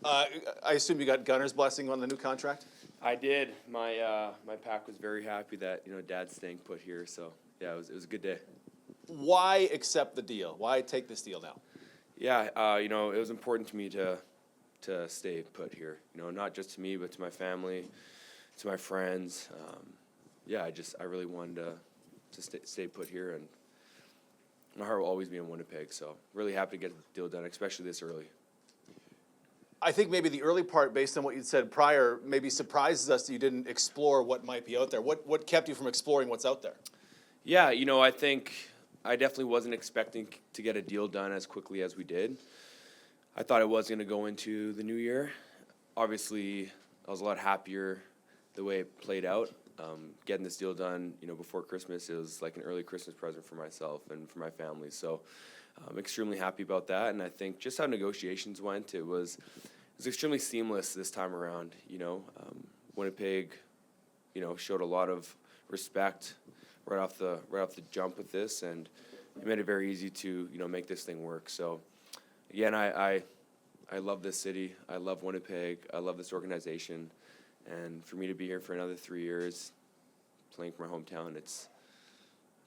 I assume you got Gunner's blessing on the new contract? I did. My pack was very happy that Dad's staying put here. So yeah, it was a good day. Why accept the deal? Why take this deal now? Yeah, it was important to me to stay put here. Not just to me, but to my family, to my friends. I really wanted to stay put here, and my heart will always be in Winnipeg. So really happy to get the deal done, especially this early. I think maybe the early part, based on what you'd said prior, maybe surprises us that you didn't explore what might be out there. What kept you from exploring what's out there? Yeah, I think I definitely wasn't expecting to get a deal done as quickly as we did. I thought it was going to go into the new year. Obviously, I was a lot happier the way it played out. Getting this deal done, before Christmas, it was like an early Christmas present for myself and for my family. So I'm extremely happy about that. And I think just how negotiations went, it was extremely seamless this time around. Winnipeg, showed a lot of respect right off the jump with this, and it made it very easy to make this thing work. So again, I love this city. I love Winnipeg. I love this organization. And for me to be here for another 3 years, playing for my hometown, I've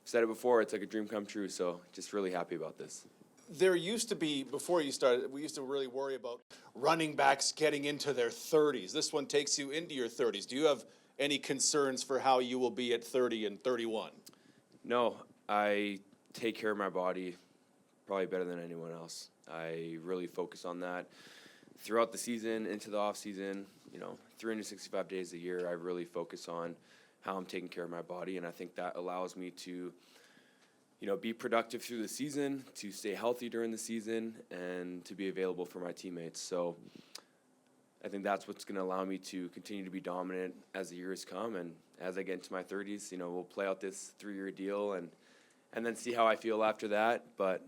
said it before, it's like a dream come true. So just really happy about this. There used to be, before you started, we used to really worry about running backs getting into their 30s. This one takes you into your 30s. Do you have any concerns for how you will be at 30 and 31? No, I take care of my body probably better than anyone else. I really focus on that throughout the season, into the off season. 365 days a year, I really focus on how I'm taking care of my body, and I think that allows me to, be productive through the season, to stay healthy during the season, and to be available for my teammates. So I think that's what's going to allow me to continue to be dominant as the years come, and as I get into my 30s, we'll play out this 3-year deal and then see how I feel after that. But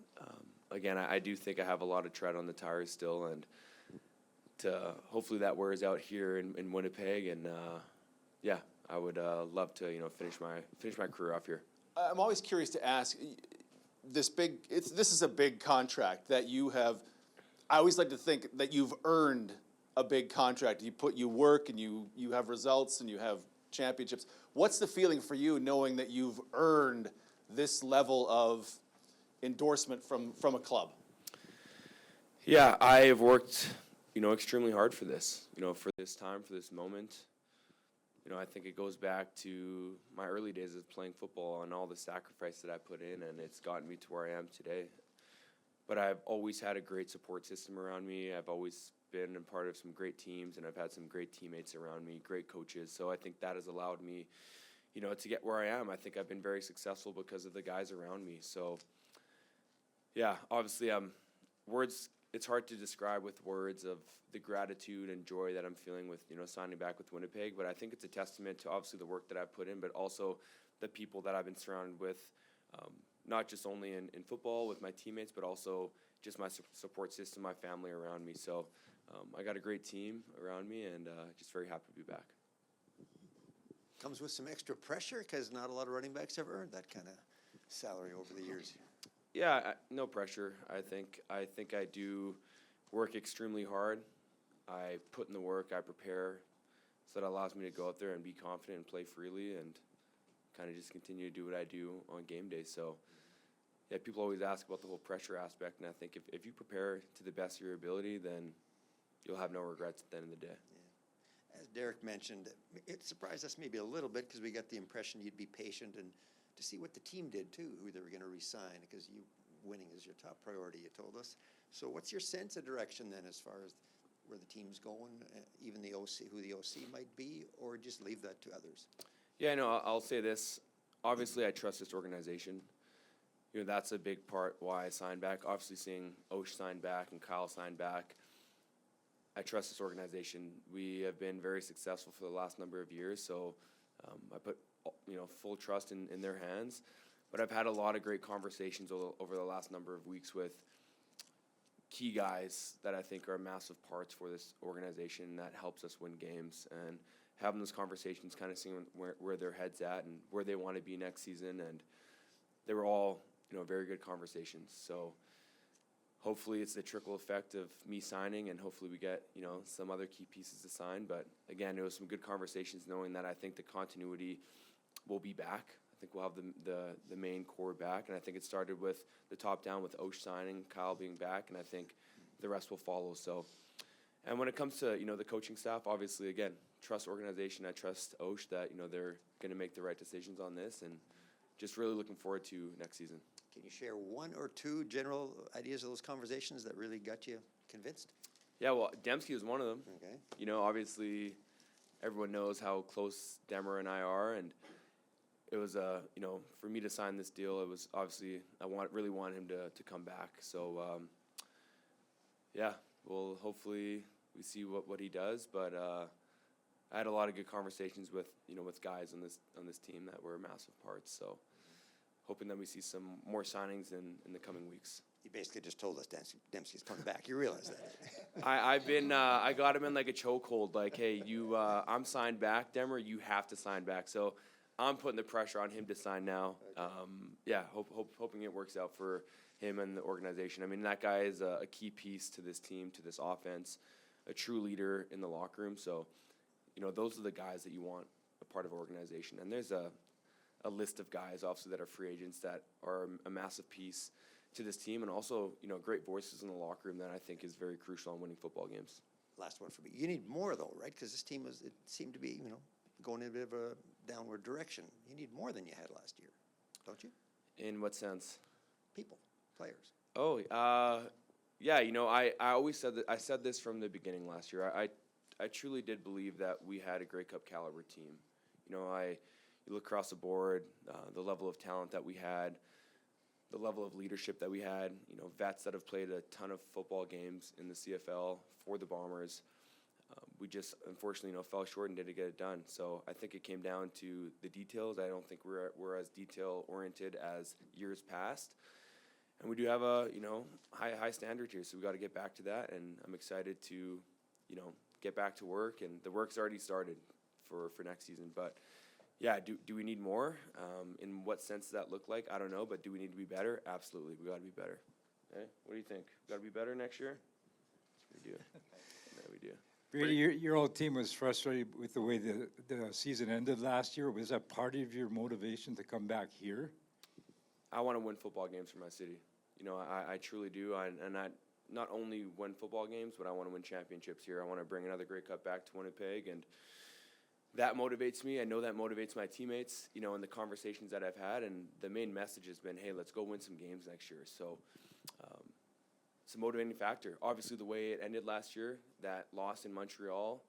again, I do think I have a lot of tread on the tires still, and hopefully that wears out here in Winnipeg, and I would love to finish my career off here. I'm always curious to ask, this is a big contract that you have. I always like to think that you've earned a big contract. You work and you have results and you have championships. What's the feeling for you knowing that you've earned this level of endorsement from a club? Yeah, I have worked extremely hard for this, for this time, for this moment. I think it goes back to my early days of playing football and all the sacrifice that I put in, and it's gotten me to where I am today. But I've always had a great support system around me. I've always been a part of some great teams, and I've had some great teammates around me, great coaches. So I think that has allowed me, to get where I am. I think I've been very successful because of the guys around me. So, yeah, obviously, words. It's hard to describe with words of the gratitude and joy that I'm feeling with, signing back with Winnipeg. But I think it's a testament to obviously the work that I've put in, but also the people that I've been surrounded with, not just only in football with my teammates, but also just my support system, my family around me. So I got a great team around me, and just very happy to be back. Comes with some extra pressure because not a lot of running backs have earned that kind of salary over the years. Yeah, no pressure. I think I do work extremely hard. I put in the work. I prepare, so that allows me to go out there and be confident and play freely, and kind of just continue to do what I do on game day. So, yeah, people always ask about the whole pressure aspect, and I think if you prepare to the best of your ability, then you'll have no regrets at the end of the day. Yeah. As Derek mentioned, it surprised us maybe a little bit because we got the impression you'd be patient and to see what the team did too, who they were going to re-sign, because winning is your top priority, you told us. So what's your sense of direction then as far as where the team's going, even the OC, who the OC might be, or just leave that to others? Yeah, no, I'll say this. Obviously, I trust this organization. That's a big part why I signed back. Obviously, seeing Osh sign back and Kyle sign back, I trust this organization. We have been very successful for the last number of years, so I put full trust in their hands. But I've had a lot of great conversations over the last number of weeks with key guys that I think are massive parts for this organization that helps us win games. And having those conversations, kind of seeing where their head's at and where they want to be next season. And they were all, very good conversations. So hopefully it's the trickle effect of me signing, and hopefully we get, some other key pieces to sign. But again, it was some good conversations, knowing that I think the continuity will be back. I think we'll have the main core back, and I think it started with the top down with Osh signing, Kyle being back, and I think the rest will follow. So, and when it comes to the coaching staff, obviously again, trust organization. I trust Osh that they're going to make the right decisions on this, and just really looking forward to next season. Can you share one or two general ideas of those conversations that really got you convinced? Yeah, well, Dembski was one of them. Okay. Obviously, everyone knows how close Demmer and I are, and it was for me to sign this deal, it was obviously really want him to come back. So yeah, well, hopefully we see what he does. But I had a lot of good conversations with guys on this team that were massive parts. So hoping that we see some more signings in the coming weeks. You basically just told us Dempsey's coming back. You realize that? I got him in like a chokehold. Like, hey, I'm signed back, Demmer. You have to sign back. So I'm putting the pressure on him to sign now. Okay. Hoping it works out for him and the organization. I mean, that guy is a key piece to this team, to this offense, a true leader in the locker room. So, those are the guys that you want a part of an organization. And there's a list of guys, obviously, that are free agents that are a massive piece to this team, and also, great voices in the locker room that I think is very crucial in winning football games. Last one for me. You need more, though, right? Because this team it seemed to be, going in a bit of a downward direction. You need more than you had last year, don't you? In what sense? People, players. Oh, yeah. I always said that. I said this from the beginning last year. I truly did believe that we had a Grey Cup caliber team. You look across the board, the level of talent that we had, the level of leadership that we had, vets that have played a ton of football games in the CFL for the Bombers. We just, unfortunately, fell short and didn't get it done. So I think it came down to the details. I don't think we're as detail-oriented as years past. And we do have a, high standard here, so we got to get back to that. And I'm excited to, get back to work. And the work's already started for next season. But yeah, do we need more? In what sense does that look like? I don't know, but do we need to be better? Absolutely, we got to be better. Okay? What do you think? Got to be better next year? We do. Yeah, we do. Brady, your whole team was frustrated with the way the season ended last year. Was that part of your motivation to come back here? I want to win football games for my city. I truly do. And I not only win football games, but I want to win championships here. I want to bring another Grey Cup back to Winnipeg, and that motivates me. I know that motivates my teammates, in the conversations that I've had. And the main message has been, hey, let's go win some games next year. So it's a motivating factor. Obviously, the way it ended last year, that loss in Montreal,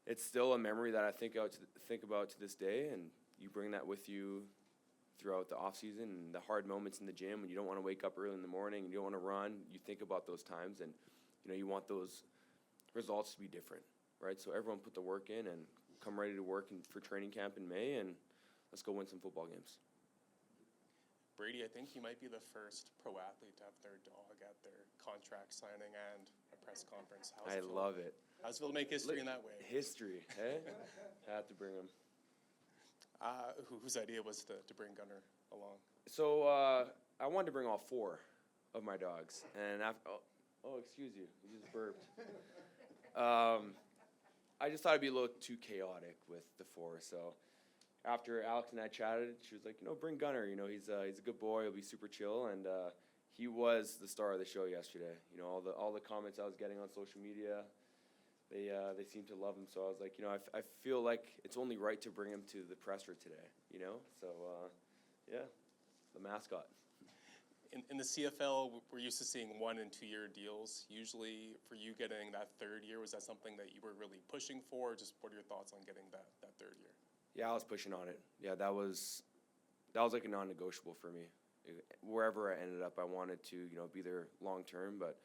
it's still a memory that I think about to this day. And you bring that with you throughout the offseason and the hard moments in the gym when you don't want to wake up early in the morning and you don't want to run. You think about those times, and you want those results to be different, right? So everyone put the work in and come ready to work for training camp in May, and let's go win some football games. Brady, I think you might be the first pro athlete to have their dog at their contract signing and a press conference. I love it. How's it feel to make history in that way? History, hey? I have to bring him. Whose idea was to bring Gunner along? So I wanted to bring all 4 of my dogs, and excuse you, you just burped. I just thought it'd be a little too chaotic with the 4. So after Alex and I chatted, she was like, bring Gunner. He's a good boy. He'll be super chill, and he was the star of the show yesterday. All the comments I was getting on social media, they seemed to love him. So I was like, I feel like it's only right to bring him to the presser today. So yeah, the mascot. In the CFL, we're used to seeing 1- and 2-year deals. Usually, for you getting that 3rd year, was that something that you were really pushing for? Just what are your thoughts on getting that 3rd year? Yeah, I was pushing on it. Yeah, that was like a non-negotiable for me. Wherever I ended up, I wanted to be there long term, but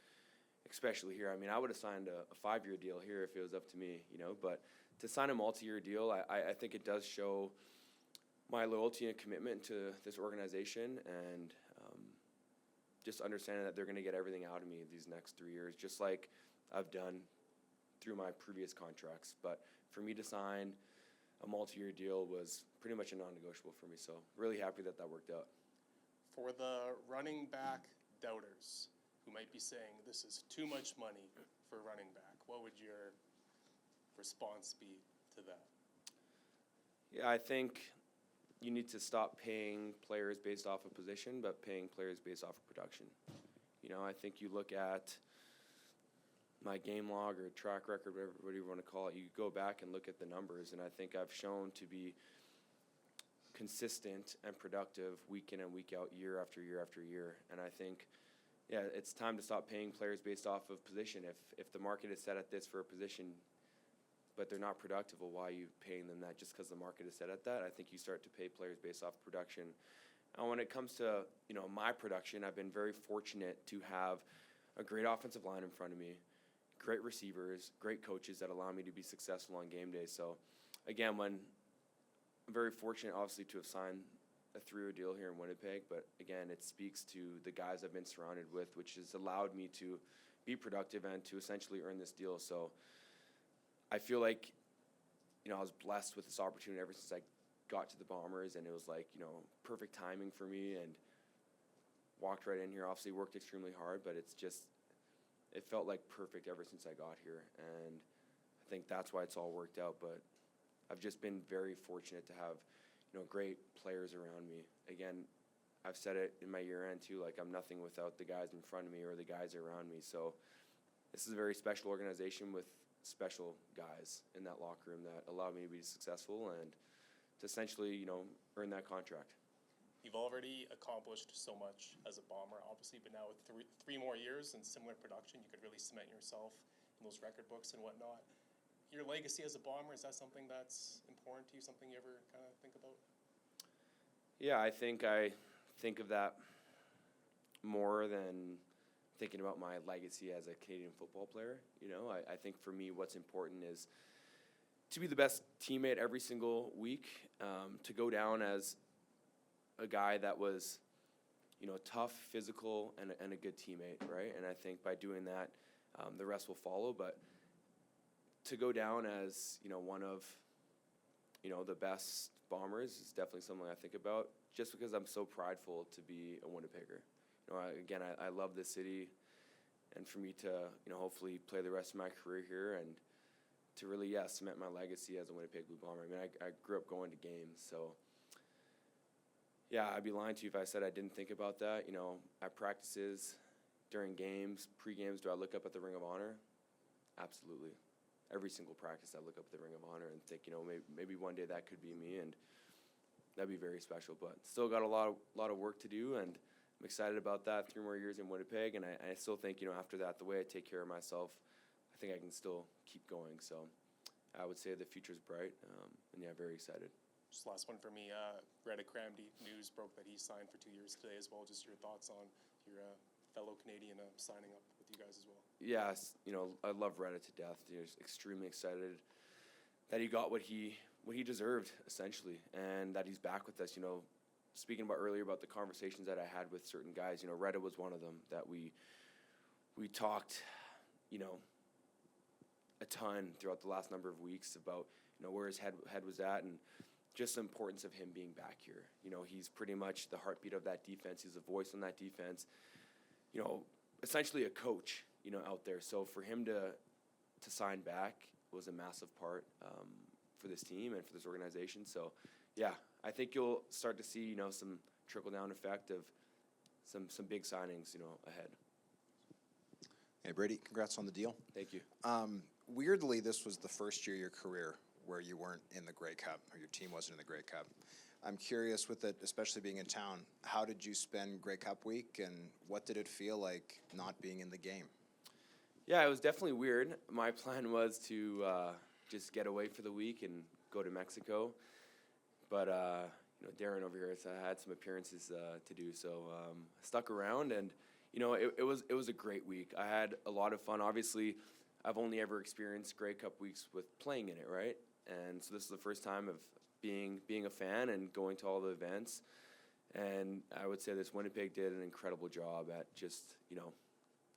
especially here. I mean, I would have signed a 5-year deal here if it was up to me, but to sign a multi-year deal, I think it does show my loyalty and commitment to this organization, and just understanding that they're going to get everything out of me these next 3 years, just like I've done through my previous contracts. But for me to sign a multi-year deal was pretty much a non-negotiable for me, so really happy that worked out. For the running back doubters, who might be saying this is too much money for a running back, what would your response be to that? Yeah, I think you need to stop paying players based off of position, but paying players based off of production. You know, I think you look at my game log or track record, whatever you want to call it, you go back and look at the numbers, and I think I've shown to be consistent and productive week in and week out, year after year after year. And I think, yeah, it's time to stop paying players based off of position. If the market is set at this for a position, but they're not productive, well, why are you paying them that just because the market is set at that? I think you start to pay players based off production. And when it comes to, you know, my production, I've been very fortunate to have a great offensive line in front of me, great receivers, great coaches that allow me to be successful on game day. So, again, I'm very fortunate, obviously, to have signed a 3-year deal here in Winnipeg. But, again, it speaks to the guys I've been surrounded with, which has allowed me to be productive and to essentially earn this deal. So I feel like, you know, I was blessed with this opportunity ever since I got to the Bombers, and it was like, you know, perfect timing for me, and walked right in here. Obviously worked extremely hard, but it's just, it felt like perfect ever since I got here, and I think that's why it's all worked out. But I've just been very fortunate to have, you know, great players around me. Again, I've said it in my year end too, like I'm nothing without the guys in front of me or the guys around me. So this is a very special organization with special guys in that locker room that allow me to be successful and to essentially, you know, earn that contract. You've already accomplished so much as a Bomber, obviously, but now with three more years and similar production, you could really cement yourself in those record books and whatnot. Your legacy as a Bomber, is that something that's important to you, something you ever kind of think about? Yeah, I think of that more than thinking about my legacy as a Canadian football player. You know, I think for me what's important is to be the best teammate every single week, to go down as a guy that was, you know, tough, physical, and a good teammate, right? And I think by doing that, the rest will follow. But to go down as, you know, one of, you know, the best Bombers is definitely something I think about, just because I'm so prideful to be a Winnipegger. You know, I love this city, and for me to, you know, hopefully play the rest of my career here and to really, cement my legacy as a Winnipeg Blue Bomber. I mean, I grew up going to games, so yeah, I'd be lying to you if I said I didn't think about that. You know, at practices, during games, pre-games, do I look up at the Ring of Honor? Absolutely. Every single practice, I look up at the Ring of Honor and think, you know, maybe one day that could be me, and that'd be very special. But still got a lot of work to do, and I'm excited about that. 3 more years in Winnipeg, and I still think, you know, after that, the way I take care of myself, I think I can still keep going. So I would say the future's bright, and yeah, very excited. Just last one for me. Reddick Cramdy news broke that he signed for 2 years today as well. Just your thoughts on your fellow Canadian signing up with you guys as well. Yes, you know, I love Reddit to death. He was extremely excited that he got what he deserved, essentially, and that he's back with us. You know, speaking about earlier about the conversations that I had with certain guys, you know, Reddit was one of them that we talked, you know, a ton throughout the last number of weeks about, you know, where his head was at, and just the importance of him being back here. You know, he's pretty much the heartbeat of that defense. He's a voice on that defense. You know, essentially a coach, you know, out there. So for him to sign back was a massive part for this team and for this organization. So, yeah, I think you'll start to see, you know, some trickle-down effect of some big signings, you know, ahead. Hey, Brady, congrats on the deal. Thank you. Weirdly, this was the first year of your career where you weren't in the Grey Cup, or your team wasn't in the Grey Cup. I'm curious, with it, especially being in town, how did you spend Grey Cup week, and what did it feel like not being in the game? Yeah, it was definitely weird. My plan was to just get away for the week and go to Mexico. But, you know, Darren over here had some appearances to do, so I stuck around, and, you know, it was a great week. I had a lot of fun. Obviously, I've only ever experienced Grey Cup weeks with playing in it, right? And so this is the first time of being a fan and going to all the events. And I would say this Winnipeg did an incredible job at just, you know,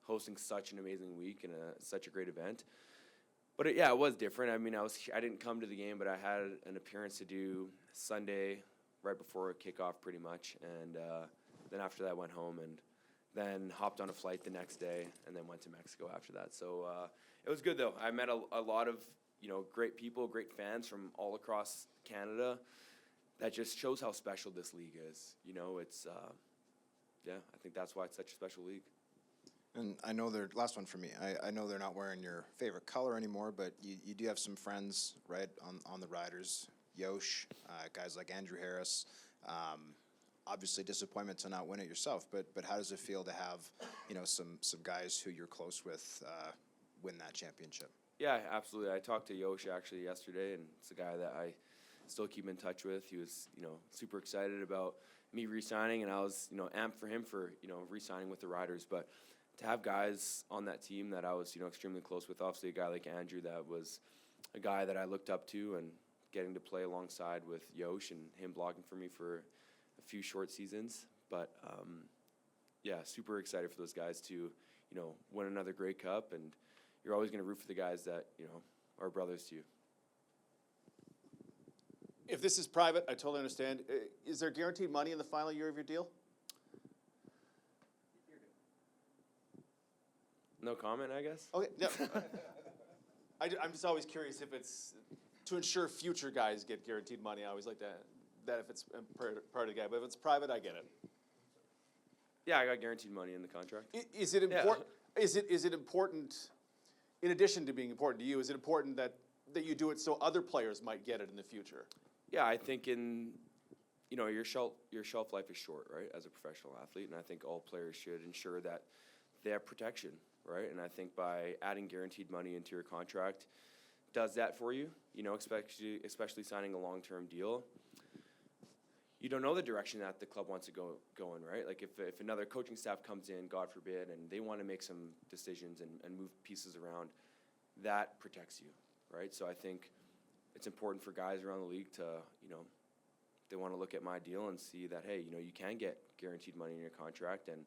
hosting such an amazing week and such a great event. But it was different. I mean, I didn't come to the game, but I had an appearance to do Sunday right before kickoff pretty much. And then after that I went home and then hopped on a flight the next day, and then went to Mexico after that. So it was good, though. I met a lot of, great people, great fans from all across Canada. That just shows how special this league is. It's, I think that's why it's such a special league. And I know last one for me. I know they're not wearing your favorite color anymore, but you do have some friends, right, on the Riders. Yosh, guys like Andrew Harris. Obviously disappointment to not win it yourself, but how does it feel to have, some guys who you're close with win that championship? Yeah, absolutely. I talked to Yosh actually yesterday, and it's a guy that I still keep in touch with. He was, super excited about me re-signing, and I was, amped for him for, re-signing with the Riders. But to have guys on that team that I was, extremely close with, obviously a guy like Andrew that was a guy that I looked up to, and getting to play alongside with Yosh and him blocking for me for a few short seasons. But, super excited for those guys to, win another Grey Cup, and you're always going to root for the guys that, are brothers to you. If this is private, I totally understand. Is there guaranteed money in the final year of your deal? No comment, I guess? Okay, no. I'm just always curious if it's to ensure future guys get guaranteed money. I always like that if it's part of the guy, but if it's private, I get it. Yeah, I got guaranteed money in the contract. Is it important? Is it important? In addition to being important to you, is it important that you do it so other players might get it in the future? Yeah, I think your shelf life is short, right, as a professional athlete, and I think all players should ensure that they have protection, right? And I think by adding guaranteed money into your contract does that for you, especially signing a long-term deal. You don't know the direction that the club wants to go in, right? Like if another coaching staff comes in, God forbid, and they want to make some decisions and move pieces around, that protects you, right? So I think it's important for guys around the league to, they want to look at my deal and see that, hey, you can get guaranteed money in your contract and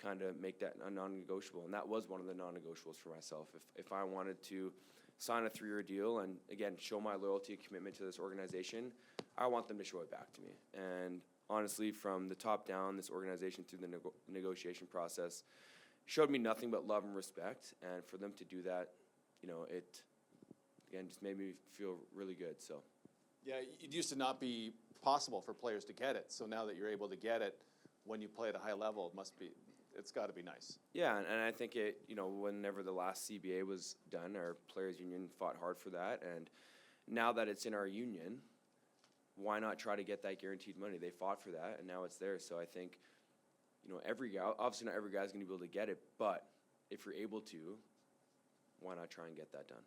kind of make that a non-negotiable. And that was one of the non-negotiables for myself. If I wanted to sign a 3-year deal and, again, show my loyalty and commitment to this organization, I want them to show it back to me. And honestly, from the top down, this organization through the negotiation process showed me nothing but love and respect. And for them to do that, it, again, just made me feel really good. So, Yeah, it used to not be possible for players to get it. So now that you're able to get it when you play at a high level, it's got to be nice. yeah, and I think it, whenever the last CBA was done, our players' union fought hard for that. And now that it's in our union, why not try to get that guaranteed money? They fought for that, and now it's there. So I think, every guy, obviously not every guy's going to be able to get it, but if you're able to, why not try and get that done?